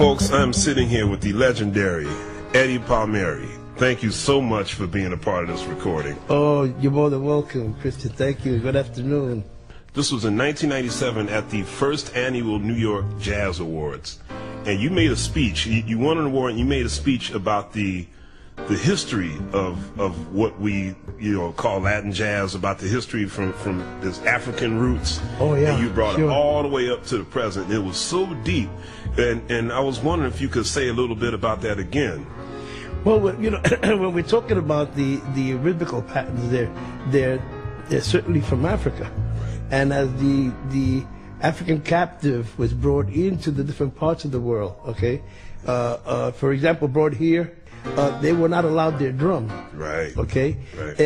Folks, I'm sitting here with the legendary Eddie Palmieri. Thank you so much for being a part of this recording. Oh, you're more than welcome, Christian. Thank you. Good afternoon. This was in 1997 at the first annual New York Jazz Awards. And you made a speech. You won an award and you made a speech about the history of what we call Latin jazz, about the history from its African roots. Oh yeah. And you brought sure. it all the way up to the present. It was so deep. And I was wondering if you could say a little bit about that again. Well, when we're talking about the rhythmical patterns, they're certainly from Africa. And as the African captive was brought into the different parts of the world, okay? For example, brought here, they were not allowed their drum. Right. Okay? Right.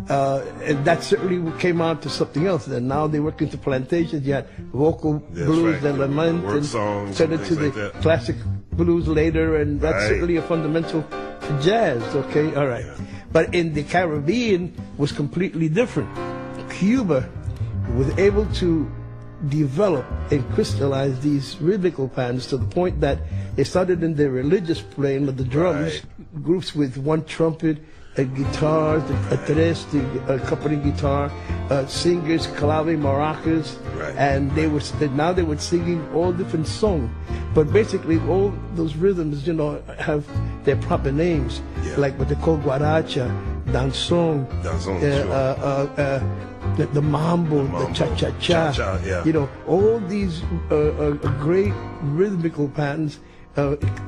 And that certainly came out to something else. And now they work into plantations. You had vocal blues and lament, work songs turned and into the like that. classic blues later, and that's certainly a fundamental to jazz. Okay, all right. Yeah. But in the Caribbean was completely different. Cuba was able to develop and crystallize these rhythmical patterns to the point that it started in their religious playing of the drums, groups with one trumpet, a guitar, a tres, the accompanying guitar, singers, clave, maracas, and they were singing all different songs. But basically, all those rhythms, have their proper names, like what they call guaracha, danzón, the mambo, the cha-cha-cha, all these great rhythmical patterns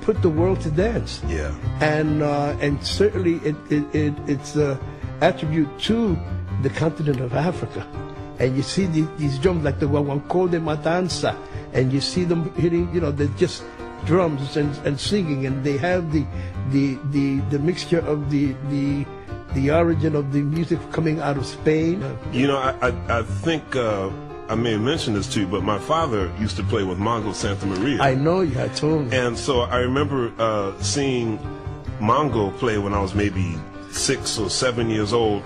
put the world to dance. Yeah. And certainly it's an attribute to the continent of Africa. And you see these drums like the guaguancó de matanza, and you see them hitting, they're just drums and singing, and they have the mixture of the origin of the music coming out of Spain. I think I may have mentioned this to you, but my father used to play with Mongo Santa Maria. I know, you had told me. And so I remember seeing Mongo play when I was maybe 6 or 7 years old.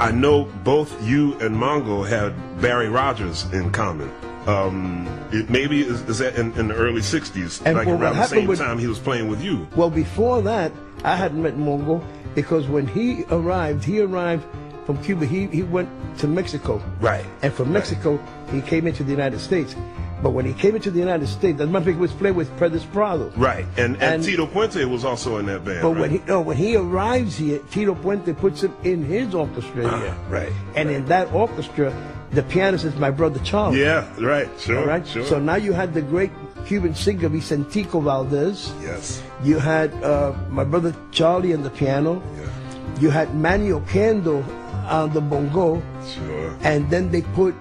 I know both you and Mongo had Barry Rogers in common. Maybe is that in the early 60s, and like around the same time he was playing with you. Well, before that, I hadn't met Mongo, because when he arrived from Cuba, he went to Mexico. Right. And from Mexico, he came into the United States. But when he came into the United States, I remember he was playing with Predis Prado. Right. And Tito Puente was also in that band. But when he arrives here, Tito Puente puts him in his orchestra here. Right. And in that orchestra, the pianist is my brother Charlie. Yeah, right. Sure. Right. Sure. So now you had the great Cuban singer Vicentico Valdez. Yes. You had my brother Charlie on the piano. Yeah. You had Manny Oquendo on the bongo. Sure. And then they put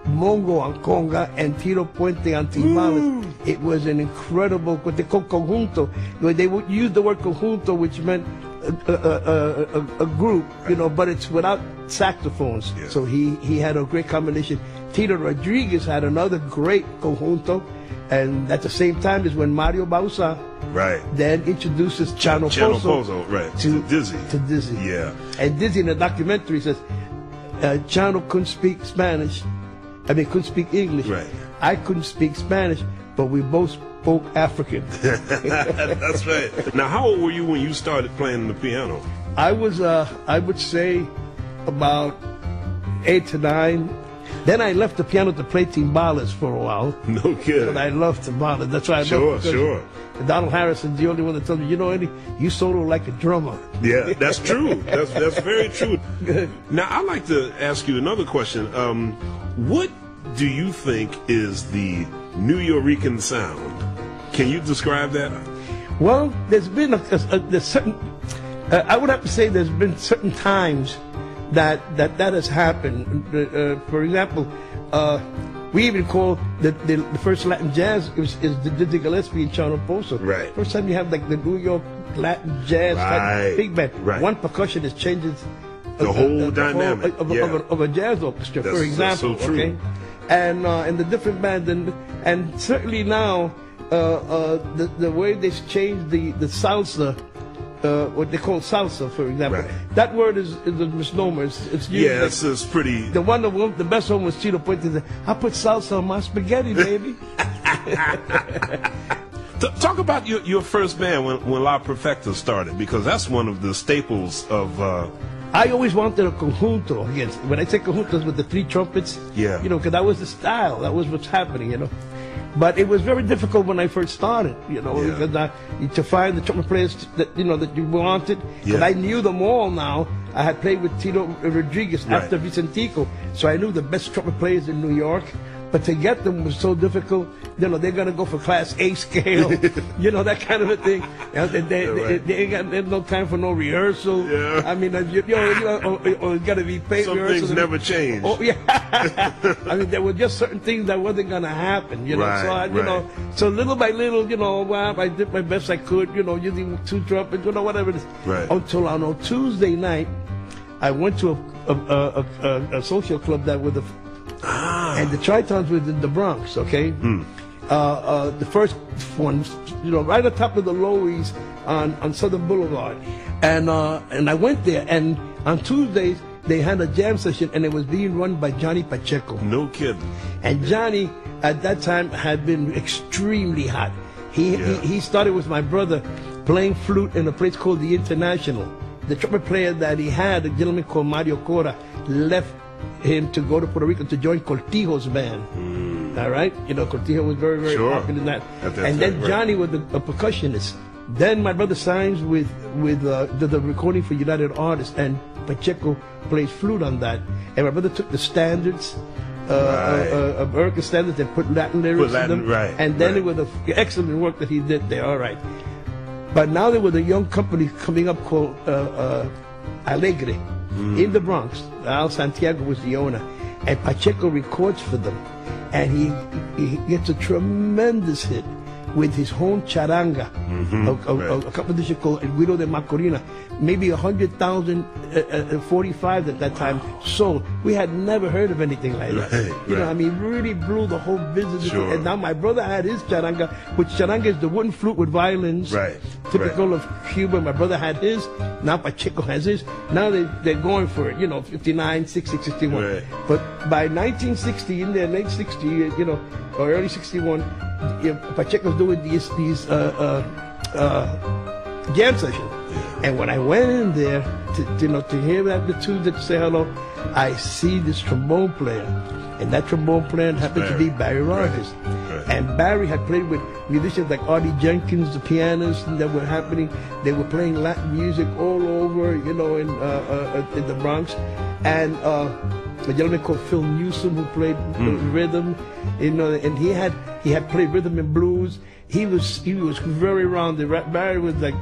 Mongo on conga and Tito Puente on timbales. It was an incredible, what they call conjunto. They would use the word conjunto, which meant a group, but it's without saxophones. Yeah. So he had a great combination. Tito Rodriguez had another great conjunto, and at the same time is when Mario Bausa then introduces Chano Pozo to Dizzy. To Dizzy. Yeah. And Dizzy in the documentary says, Chano couldn't speak Spanish. Couldn't speak English. Right. I couldn't speak Spanish, but we both spoke African. That's right. Now, how old were you when you started playing the piano? I was, I would say, about 8 to 9. Then I left the piano to play timbales for a while. No kidding. But I love timbales. That's why I love it. Sure. Donald Harrison's the only one that told me, Eddie, you solo like a drummer. Yeah, that's true. That's very true. Now, I'd like to ask you another question. What do you think is the New Yorican sound? Can you describe that? Well, there's been there's certain, I would have to say there's been certain times that has happened. For example, we even call the first Latin jazz is the Dizzy Gillespie and Chano Pozo. Right. First time you have like the New York Latin jazz big band. Right. One percussionist changes the whole dynamic of a jazz orchestra, for example. That's so true. Okay. And the different bands, and certainly now the way they've changed the salsa, what they call salsa, for example. Right. That word is a misnomer. It's usually it's pretty. The best one was Tito Puente. I put salsa on my spaghetti, baby. Talk about your first band when La Perfecta started, because that's one of the staples of... I always wanted a conjunto. Again, when I say conjuntos with the 3 trumpets, yeah, because that was the style. That was what's happening, But it was very difficult when I first started, because to find the trumpet players that that you wanted. Because I knew them all now. I had played with Tito Rodriguez after Vicentico, so I knew the best trumpet players in New York. But to get them was so difficult. They're going to go for Class A scale, that kind of a thing. They ain't got no time for no rehearsal. Yeah. I mean, or got to be paid. Some things never change. Oh, yeah. I mean, there were just certain things that wasn't going to happen, So, so little by little, I did my best I could, using 2 trumpets, whatever it is. Right. Until on a Tuesday night, I went to a social club that was and the Tritons was in the Bronx, okay? The first one, right on top of the Loews on Southern Boulevard. And I went there, and on Tuesdays, they had a jam session, and it was being run by Johnny Pacheco. No kidding. And Johnny, at that time, had been extremely hot. He started with my brother playing flute in a place called the International. The trumpet player that he had, a gentleman called Mario Cora, left him to go to Puerto Rico to join Cortijo's band. All right? Cortijo was very, very popular in that. And then Johnny was a percussionist. Then my brother signs with the recording for United Artists, and Pacheco plays flute on that. And my brother took the standards, American standards, and put Latin lyrics in them. And then it was excellent work that he did there. All right. But now there was a young company coming up called Alegre. In the Bronx. Al Santiago was the owner, and Pacheco records for them, and he gets a tremendous hit with his own charanga, a composition called El Guiro de Macorina, maybe 100,000 45 at that time sold. We had never heard of anything like that. I mean, really blew the whole business. And now my brother had his charanga, which charanga is the wooden flute with violins, typical of Cuba. My brother had his. Now Pacheco has his. Now they're going for it, 59, 60, 61. But by 1960, in the late 60, or early 61, Pacheco's doing these jam sessions. And when I went in there to hear that the two that say hello, I see this trombone player, and that trombone player happened to be Barry Rogers. And Barry had played with musicians like Artie Jenkins, the pianists, and that were happening. They were playing Latin music all over, in the Bronx. And a gentleman called Phil Newsom who played rhythm, and he had played rhythm and blues. He was very rounded. Barry was like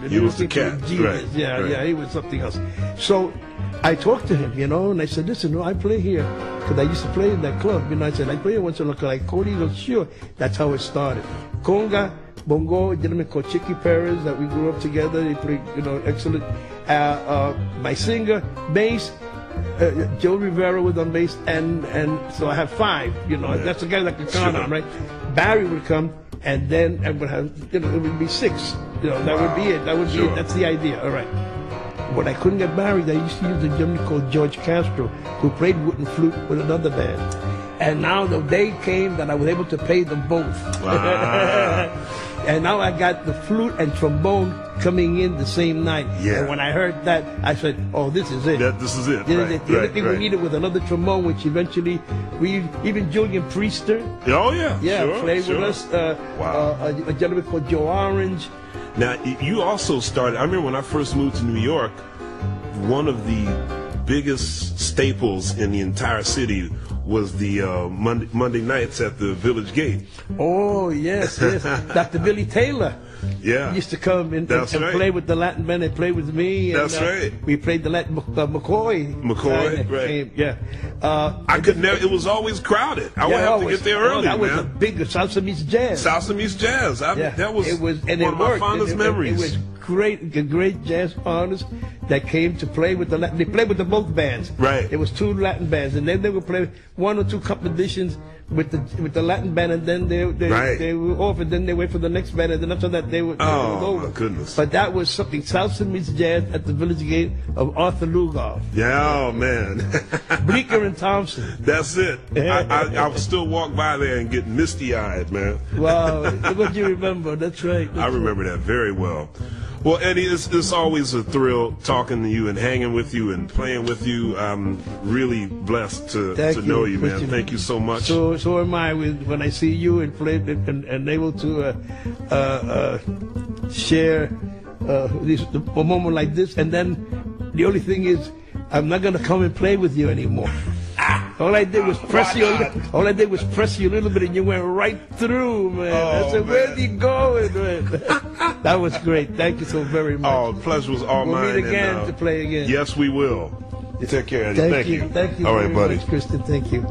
he was the cat. Genius. He was something else. So I talked to him, and I said, listen, I play here because I used to play in that club. I said, I play here once in a while. Like Cody goes, sure. That's how it started. Conga, bongo, a gentleman called Chicky Perez that we grew up together. He played, excellent. My singer, bass. Joe Rivera was on bass, and so I have 5. That's the guy that could count on, right? Barry would come, and then I would have, it would be 6. That would be it. That would be it. That's the idea. All right. When I couldn't get Barry, I used to use a gentleman called George Castro, who played wooden flute with another band. And now the day came that I was able to pay them both. And now I got the flute and trombone coming in the same night. And when I heard that, I said, oh, this is it. This is it. The only thing we needed was another trombone, which eventually, even Julian Priester. Played with us. A gentleman called Joe Orange. Now, you also started, I remember when I first moved to New York, one of the biggest staples in the entire city was the Monday nights at the Village Gate. Oh, yes. Dr. Billy Taylor used to come and play with the Latin band and play with me. And, that's right. We played the Latin McCoy. I could never, it was always crowded. I would have to get there early, that was a big Salsa Meets Jazz. Salsa Meets Jazz. That was one of my fondest memories. It was great jazz artists that came to play with they played with the both bands. Right. There was 2 Latin bands, and then they would play 1 or 2 competitions with the Latin band, and then they were off, and then they wait for the next band, and then after that they would over. My goodness. But that was something. Salsa meets jazz at the Village Gate of Arthur Lugoff. Yeah, oh man. Bleecker and Thompson. That's it. I still walk by there and get misty-eyed, man. Wow, what you remember? That's right. I remember that very well. Well, Eddie, it's always a thrill talking to you and hanging with you and playing with you. I'm really blessed to know you, man. Thank you so much. So am I when I see you and play and able to share a moment like this. And then the only thing is, I'm not going to come and play with you anymore. All I did was press you. All I did was press you a little bit, and you went right through, man. I said, "Where's he going?" That was great. Thank you so very much. Oh, the pleasure was all mine. We'll meet again to play again. Yes, we will. You take care, Eddie. Thank you. Thank you. All right, buddy. Much, Kristen. Thank you.